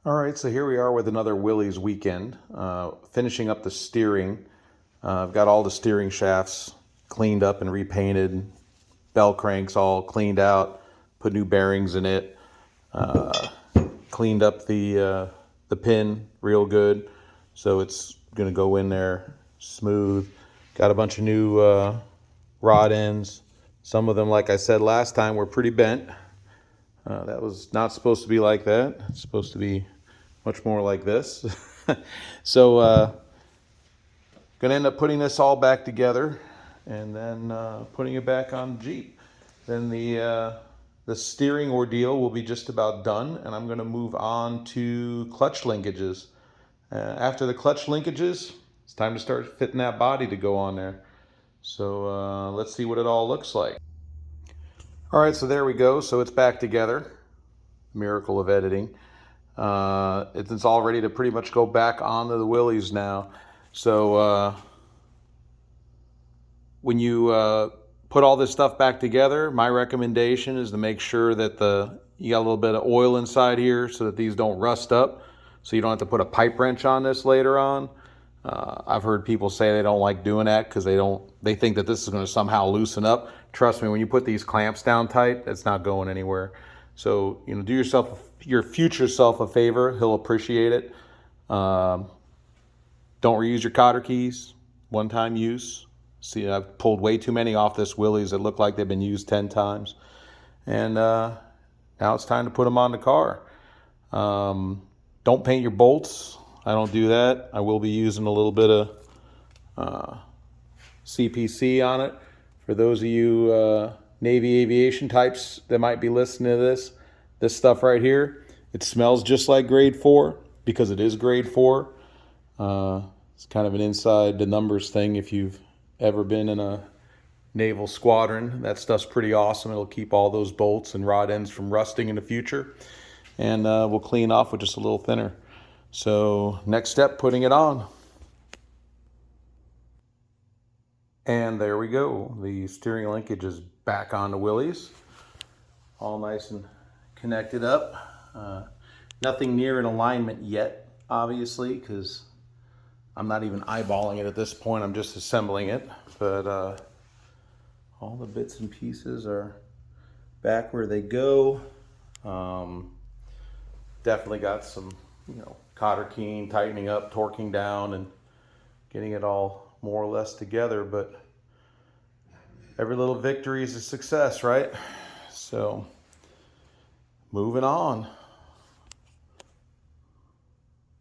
All right, so here we are with another Willys weekend, finishing up the steering. I've got all the steering shafts cleaned up and repainted, bell cranks all cleaned out, put new bearings in it, cleaned up the pin real good, so it's gonna go in there smooth. Got a bunch of new rod ends. Some of them, like I said last time, were pretty bent. That was not supposed to be like that. It's supposed to be much more like this. So gonna end up putting this all back together and then putting it back on Jeep. Then the steering ordeal will be just about done, and I'm gonna move on to clutch linkages. After the clutch linkages, it's time to start fitting that body to go on there. So let's see what it all looks like. All right, so there we go. So it's back together. Miracle of editing. It's all ready to pretty much go back onto the Willys now. So when you put all this stuff back together, my recommendation is to make sure that you got a little bit of oil inside here so that these don't rust up, so you don't have to put a pipe wrench on this later on. I've heard people say they don't like doing that because they think that this is going to somehow loosen up. Trust me, when you put these clamps down tight, it's not going anywhere. So, do your future self a favor. He'll appreciate it. Don't reuse your cotter keys. One-time use. See, I've pulled way too many off this Willys that look like they've been used 10 times. And now it's time to put them on the car. Don't paint your bolts. I don't do that. I will be using a little bit of CPC on it. For those of you Navy aviation types that might be listening to this stuff right here, it smells just like grade 4 because it is grade 4. It's kind of an inside the numbers thing. If you've ever been in a naval squadron, that stuff's pretty awesome. It'll keep all those bolts and rod ends from rusting in the future. And we'll clean off with just a little thinner. So next step, putting it on. And there we go. The steering linkage is back on the Willys. All nice and connected up. Nothing near an alignment yet, obviously, because I'm not even eyeballing it at this point. I'm just assembling it. But all the bits and pieces are back where they go. Definitely got some, cotter keying, tightening up, torquing down, and getting it all more or less together. But every little victory is a success, right? So moving on.